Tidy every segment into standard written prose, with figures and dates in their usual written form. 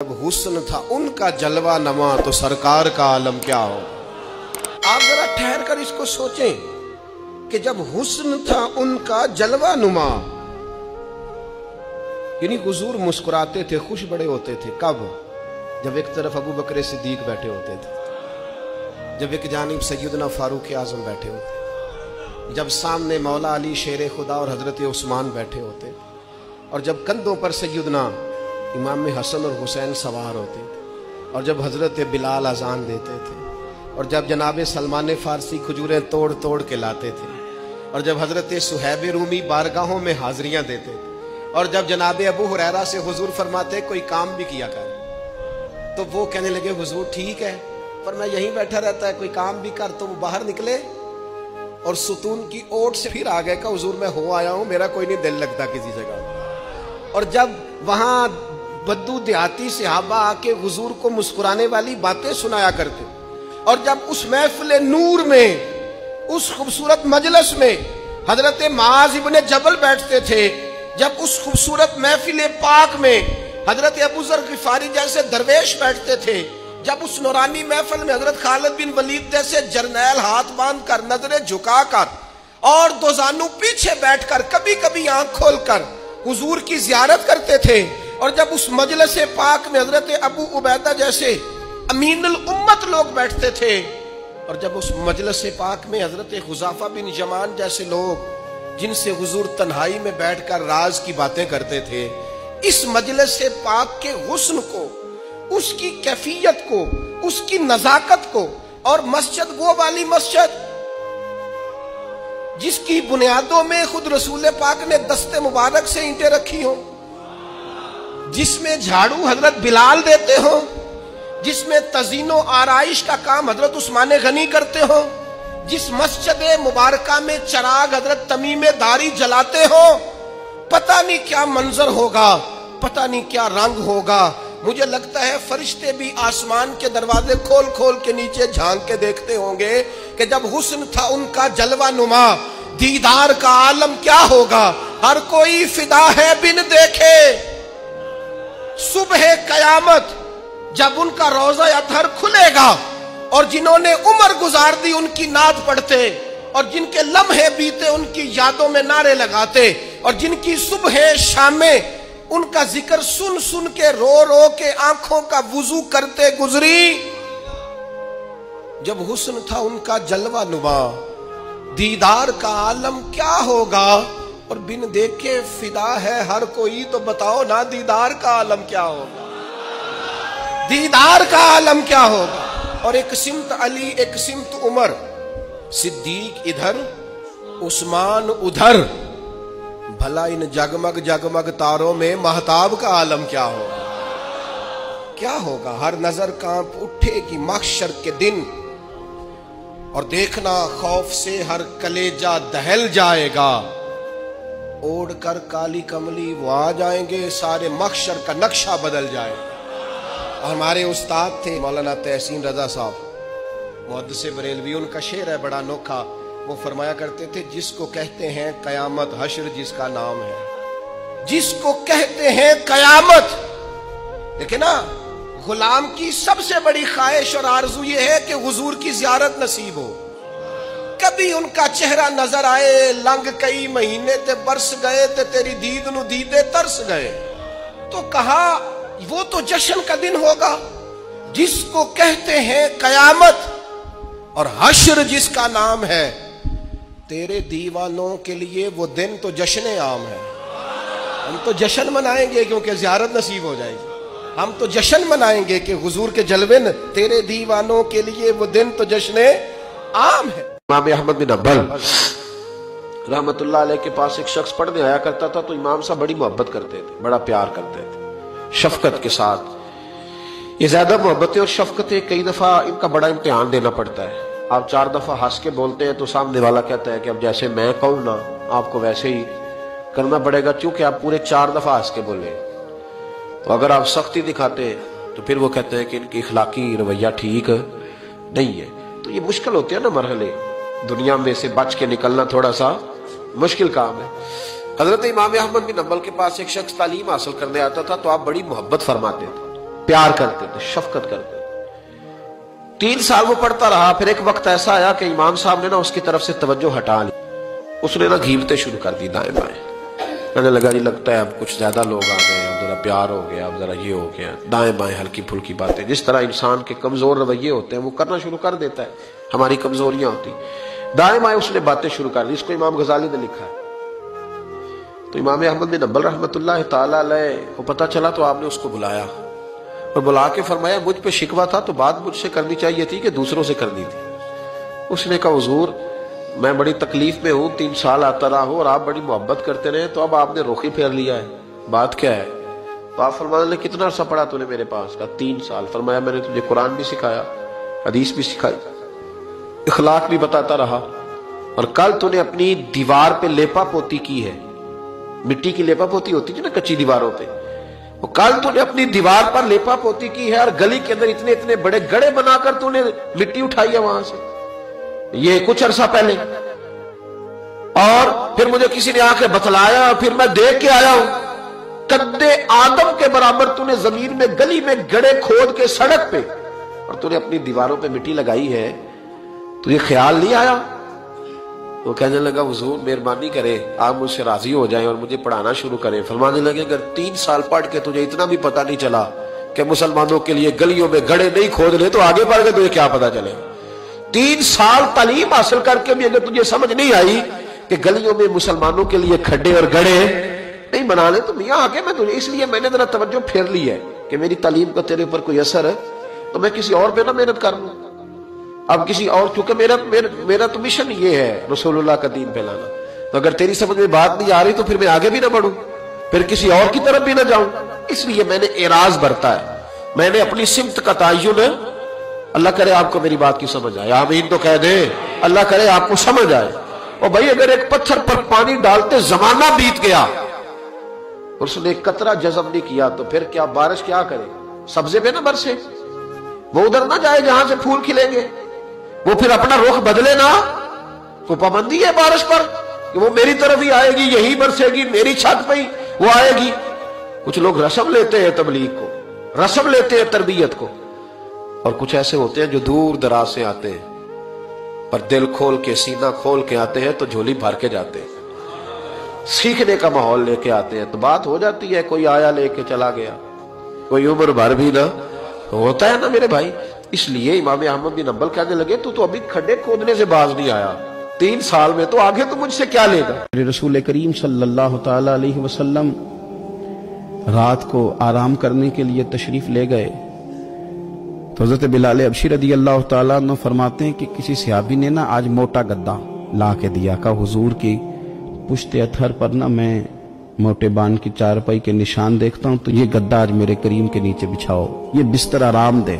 جب حسن تھا ان کا جلوہ نما تو سرکار کا عالم کیا ہو۔ آپ ذرا ٹھہر کر اس کو سوچیں کہ جب حسن تھا ان کا جلوہ نما، یعنی حضور مسکراتے تھے، خوش بڑے ہوتے تھے۔ کب؟ جب ایک طرف ابو بکر صدیق بیٹھے ہوتے تھے، جب ایک جانب سیدنا فاروق اعظم بیٹھے ہوتے، جب سامنے مولا علی شیر خدا اور حضرت عثمان بیٹھے ہوتے، اور جب کندھوں پر سیدنا امام حسن اور حسین سوار ہوتے تھے، اور جب حضرت بلال اذان دیتے تھے، اور جب جناب سلمان فارسی کھجوریں توڑ توڑ کے لاتے تھے، اور جب حضرت صہیب رومی بارگاہوں میں حاضریاں دیتے تھے، اور جب جناب ابو ہریرہ سے حضور فرماتے کوئی کام بھی کیا کر، تو وہ کہنے لگے حضور ٹھیک ہے، پر میں یہیں بیٹھا رہتا ہے، کوئی کام بھی کر، تو وہ باہر نکلے اور ستون کی اوٹ سے پھر آ گئے کہ حضور میں ہو آیا ہوں، میرا کوئی نہیں دل لگتا کسی جگہ۔ اور جب وہاں بدو دیہاتی صحابہ آ کے حضور کو مسکرانے والی باتیں سنایا کرتے، اور جب اس محفل نور میں، اس خوبصورت مجلس میں حضرت معاذ ابن جبل بیٹھتے تھے، جب اس خوبصورت محفل پاک میں حضرت ابو ذر غفاری جیسے درویش بیٹھتے تھے، جب اس نورانی محفل میں حضرت خالد بن ولید جیسے جرنیل ہاتھ باندھ کر، نظریں جھکا کر اور دو زانو پیچھے بیٹھ کر، کبھی کبھی آنکھ کھول کر حضور کی زیارت کرتے تھے، اور جب اس مجلس پاک میں حضرت ابو عبیدہ جیسے امین الامت لوگ بیٹھتے تھے، اور جب اس مجلس پاک میں حضرت حذیفہ بن یمان جیسے لوگ جن سے حضور تنہائی میں بیٹھ کر راز کی باتیں کرتے تھے، اس مجلس پاک کے حسن کو، اس کی کیفیت کو، اس کی نزاکت کو، اور مسجد وہ والی مسجد جس کی بنیادوں میں خود رسول پاک نے دست مبارک سے اینٹیں رکھی ہوں، جس میں جھاڑو حضرت بلال دیتے ہوں، جس میں تزئین و آرائش کا کام حضرت عثمان غنی کرتے ہوں، جس مسجد مبارکہ میں چراغ حضرت تمیم داری جلاتے ہوں، پتہ نہیں کیا منظر ہوگا، پتہ نہیں کیا رنگ ہوگا۔ مجھے لگتا ہے فرشتے بھی آسمان کے دروازے کھول کھول کے نیچے جھانک کے دیکھتے ہوں گے کہ جب حسن تھا ان کا جلوہ نما، دیدار کا عالم کیا ہوگا، ہر کوئی فدا ہے بن دیکھے۔ صبح قیامت جب ان کا روضہ اطہر کھلے گا، اور جنہوں نے عمر گزار دی ان کی نعت پڑھتے، اور جن کے لمحے بیتے ان کی یادوں میں نعرے لگاتے، اور جن کی صبح شامیں ان کا ذکر سن سن کے رو رو کے آنکھوں کا وضو کرتے گزری، جب حسن تھا ان کا جلوہ نما، دیدار کا عالم کیا ہوگا، اور بن دیکھے فدا ہے ہر کوئی، تو بتاؤ نا دیدار کا عالم کیا ہوگا، دیدار کا عالم کیا ہوگا۔ اور ایک سمت علی، ایک سمت عمر، صدیق ادھر، عثمان ادھر، بھلا ان جگمگ جگمگ تاروں میں مہتاب کا عالم کیا ہوگا، کیا ہوگا۔ ہر نظر کانپ اٹھے گی محشر کے دن، اور دیکھنا خوف سے ہر کلیجہ دہل جائے گا، اوڑھ کر کالی کملی وہ آ جائیں گے، سارے محشر کا نقشہ بدل جائے گا۔ اور ہمارے استاد تھے مولانا تحسین رضا صاحب محدث بریلوی، ان کا شعر ہے بڑا انوکھا، وہ فرمایا کرتے تھے جس کو کہتے ہیں قیامت، حشر جس کا نام ہے، جس کو کہتے ہیں قیامت۔ لیکن نا غلام کی سب سے بڑی خواہش اور آرزو یہ ہے کہ حضور کی زیارت نصیب ہو، کبھی ان کا چہرہ نظر آئے، لنگ کئی مہینے تے برس گئے تے تیری دید نو دیدے ترس گئے۔ تو کہا وہ تو جشن کا دن ہوگا جس کو کہتے ہیں قیامت، اور حشر جس کا نام ہے، تیرے دیوانوں کے لیے وہ دن تو جشن عام ہے۔ ہم تو جشن منائیں گے کیونکہ زیارت نصیب ہو جائے گی، ہم تو جشن منائیں گے کہ حضور کے جلوے، تیرے دیوانوں کے لیے وہ دن تو جشن عام ہے۔ امام احمد بن حنبل رحمت اللہ علیہ کے پاس ایک شخص پڑھنے آیا کرتا تھا، تو امام صاحب بڑی محبت کرتے تھے، بڑا پیار کرتے تھے، شفقت کے ساتھ۔ یہ زیادہ محبتیں اور شفقتیں کئی دفعہ ان کا بڑا امتحان دینا پڑتا ہے۔ آپ 4 دفعہ ہنس کے بولتے ہیں تو سامنے والا کہتا ہے کہ اب جیسے میں کہوں نا آپ کو ویسے ہی کرنا پڑے گا، چونکہ آپ پورے 4 دفعہ ہنس کے بولے، تو اگر آپ سختی دکھاتے تو پھر وہ کہتے ہیں کہ ان کی اخلاقی رویہ ٹھیک نہیں ہے۔ تو یہ مشکل ہوتے ہیں نا مرحلے، دنیا میں سے بچ کے نکلنا تھوڑا سا مشکل کام ہے۔ حضرت امام احمد بن حنبل کے پاس ایک شخص تعلیم حاصل کرنے آتا تھا، تو آپ بڑی محبت فرماتے تھے، پیار کرتے تھے، شفقت کرتے تھے۔ 3 سال وہ پڑھتا رہا، پھر ایک وقت ایسا آیا کہ امام صاحب نے نا اس کی طرف سے توجہ ہٹا لی، اس نے نا گھیمتے شروع کر دی دائیں بائیں، کہنے لگا جی لگتا ہے اب کچھ زیادہ لوگ آ گئے، اب ذرا پیار ہو گیا، اب ذرا یہ ہو گیا، دائیں بائیں ہلکی پھلکی باتیں، جس طرح انسان کے کمزور رویے ہوتے ہیں وہ کرنا شروع کر دیتا ہے، ہماری کمزوریاں ہوتی، دائیں بائیں اس نے باتیں شروع کر دی۔ اس کو امام غزالی نے لکھا ہے۔ تو امام احمد بن حنبل رحمۃ اللہ تعالی علیہ کو پتہ چلا تو آپ نے اس کو بلایا اور بلا کے فرمایا مجھ پہ شکوہ تھا تو بات مجھ سے کرنی چاہیے تھی کہ دوسروں سے کرنی تھی؟ اس نے کہا حضور میں بڑی تکلیف میں ہوں، 3 سال آتا رہا ہوں اور آپ بڑی محبت کرتے رہے، تو اب آپ نے رخ ہی پھیر لیا ہے، بات کیا ہے؟ تو آپ فرمانے لگے کتنا عرصہ پڑھا تو نے میرے پاس؟ کہا 3 سال۔ فرمایا میں نے تجھے قرآن بھی سکھایا، حدیث بھی سکھائی، اخلاق بھی بتاتا رہا، اور کل تو نے اپنی دیوار پہ لیپا پوتی کی ہے، مٹی کی لیپا پوتی ہوتی ہے نا کچی دیواروں پہ، وہ کل تو نے اپنی دیوار پر لیپا پوتی کی ہے، اور گلی کے اندر اتنے اتنے بڑے گڑھے بنا کر تو نے مٹی اٹھائی ہے وہاں سے، یہ کچھ عرصہ پہلے، اور پھر مجھے کسی نے آ کے بتلایا، پھر میں دیکھ کے آیا ہوں قد آدم کے برابر تو نے زمین میں گلی میں گڑھے کھود کے سڑک پہ، اور تو نے اپنی دیواروں پہ مٹی لگائی ہے، تو یہ خیال نہیں آیا؟ وہ کہنے لگا حضور مہربانی کرے آپ مجھ سے راضی ہو جائیں اور مجھے پڑھانا شروع کریں۔ فرمانے لگے اگر 3 سال پڑھ کے تجھے اتنا بھی پتہ نہیں چلا کہ مسلمانوں کے لیے گلیوں میں گڑھے نہیں کھود لے تو آگے پڑھ کے تجھے کیا پتہ چلے؟ 3 سال تعلیم حاصل کر کے بھی اگر تجھے سمجھ نہیں آئی کہ گلیوں میں مسلمانوں کے لیے کھڈے اور گڑھے نہیں بنانے، تو میاں آگے میں تجھے، اس لیے میں نے ذرا توجہ پھیر لی ہے کہ میری تعلیم کا تیرے اوپر کوئی اثر ہے تو میں کسی اور پہ نہ محنت کر لوں، اب کسی اور، کیونکہ میرا تو مشن یہ ہے رسول اللہ کا دین پھیلانا، تو اگر تیری سمجھ میں بات نہیں آ رہی تو پھر میں آگے بھی نہ بڑھوں، پھر کسی اور کی طرف بھی نہ جاؤں، اس لیے میں نے اعراض برتا ہے، میں نے اپنی سمت کا تعین، اللہ کرے آپ کو میری بات کی سمجھ آئے، آمین تو کہہ دیں، اللہ کرے آپ کو سمجھ آئے۔ اور بھائی اگر ایک پتھر پر پانی ڈالتے زمانہ بیت گیا اور اس نے ایک قطرہ جذب نہیں کیا تو پھر کیا بارش کیا کرے؟ سبزے پہ نہ برسے، وہ ادھر نہ جائے جہاں سے پھول کھلیں گے، وہ پھر اپنا رخ بدلے نہ، تو پابندی ہے بارش پر کہ وہ میری طرف ہی آئے گی، یہی برسے گی، میری چھت پہ ہی وہ آئے گی۔ کچھ لوگ رسم لیتے ہیں تبلیغ کو، رسم لیتے ہیں تربیت کو، اور کچھ ایسے ہوتے ہیں جو دور دراز سے آتے ہیں پر دل کھول کے سینہ کھول کے آتے ہیں تو جھولی بھر کے جاتے ہیں، سیکھنے کا ماحول لے کے آتے ہیں، تو بات ہو جاتی ہے، کوئی آیا لے کے چلا گیا، کوئی عمر بھر بھی نہ ہوتا ہے نا میرے بھائی۔ اس لیے امام احمد بن حنبل کہنے لگے تو ابھی کھڈے کھودنے سے باز نہیں آیا، 3 سال میں تو آگے تو مجھ سے کیا لے گا؟ رسول کریم صلی اللہ تعالی علیہ وسلم رات کو آرام کرنے کے لیے تشریف لے گئے تو حضرت بلال حبشی رضی اللہ تعالیٰ عنہ فرماتے ہیں کہ کسی صحابی نے نا آج موٹا گدا لا کے دیا، کہا حضور کی پشت اتھر پر نا میں موٹے بان کی چارپائی کے نشان دیکھتا ہوں، تو یہ گدا آج میرے کریم کے نیچے بچھاؤ، یہ بستر آرام دے۔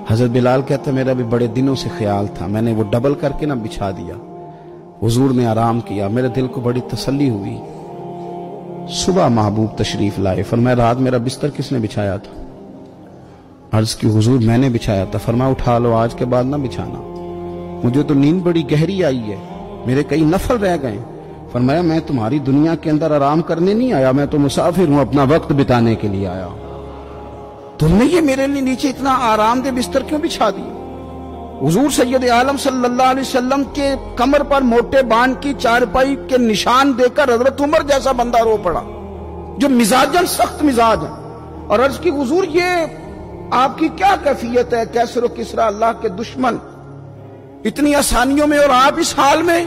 حضرت بلال کہتا میرا بھی بڑے دنوں سے خیال تھا، میں نے وہ ڈبل کر کے نا بچھا دیا، حضور نے آرام کیا، میرے دل کو بڑی تسلی ہوئی۔ صبح محبوب تشریف لائے، فرمایا رات میرا بستر کس نے بچھایا تھا؟ عرض کی حضور میں نے بچھایا تھا۔ فرمایا اٹھا لو، آج کے بعد نہ بچھانا، مجھے تو نیند بڑی گہری آئی ہے، میرے کئی نفل رہ گئے۔ فرمایا میں تمہاری دنیا کے اندر آرام کرنے نہیں آیا، میں تو مسافر ہوں، اپنا وقت بتانے کے لیے آیا، تم نے یہ میرے لیے نیچے اتنا آرام دہ بستر کیوں بچھا دی؟ حضور سید عالم صلی اللہ علیہ وسلم کے کمر پر موٹے بان کی چارپائی کے نشان دے کر حضرت عمر جیسا بندہ رو پڑا جو مزاجن سخت مزاج ہے، اور عرض کی حضور یہ آپ کی کیا کیفیت ہے؟ کیسر و کسرا اللہ کے دشمن اتنی آسانیوں میں اور آپ اس حال میں؟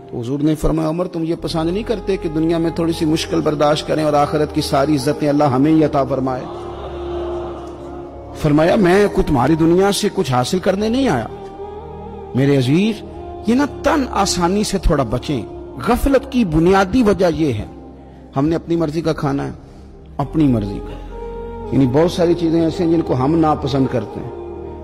تو حضور نے فرمایا عمر تم یہ پسند نہیں کرتے کہ دنیا میں تھوڑی سی مشکل برداشت کریں اور آخرت کی ساری عزتیں اللہ ہمیں ہی عطا فرمائے؟ فرمایا میں کچھ تمہاری دنیا سے کچھ حاصل کرنے نہیں آیا میرے عزیز، یہ نا تن آسانی سے تھوڑا بچیں۔ غفلت کی بنیادی وجہ یہ ہے ہم نے اپنی مرضی کا کھانا ہے، اپنی مرضی کا، یعنی بہت ساری چیزیں ایسے ہیں جن کو ہم ناپسند کرتے ہیں،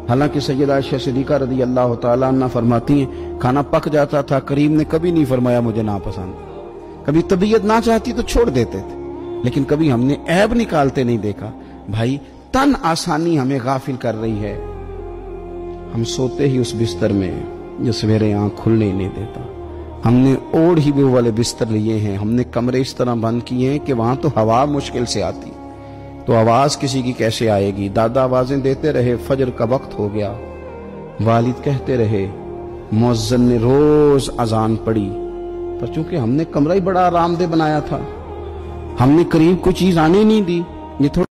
حالانکہ سیدہ عائشہ صدیقہ رضی اللہ تعالیٰ عنہ فرماتی ہیں کھانا پک جاتا تھا، کریم نے کبھی نہیں فرمایا مجھے ناپسند، کبھی طبیعت نہ چاہتی تو چھوڑ دیتے تھے، لیکن کبھی ہم نے عیب نکالتے نہیں دیکھا۔ بھائی تن آسانی ہمیں غافل کر رہی ہے، ہم سوتے ہی اس بستر میں جو سویرے آنکھ کھلنے نہیں دیتا، ہم نے اوڑھ ہی وہ والے بستر لیے ہیں، ہم نے کمرے اس طرح بند کیے ہیں کہ وہاں تو ہوا مشکل سے آتی، تو آواز کسی کی کیسے آئے گی؟ دادا آوازیں دیتے رہے، فجر کا وقت ہو گیا، والد کہتے رہے، مؤذن نے روز اذان پڑھی، پر چونکہ ہم نے کمرہ ہی بڑا آرام دہ بنایا تھا، ہم نے قریب کوئی چیز آنے نہیں دی، یہ تھوڑا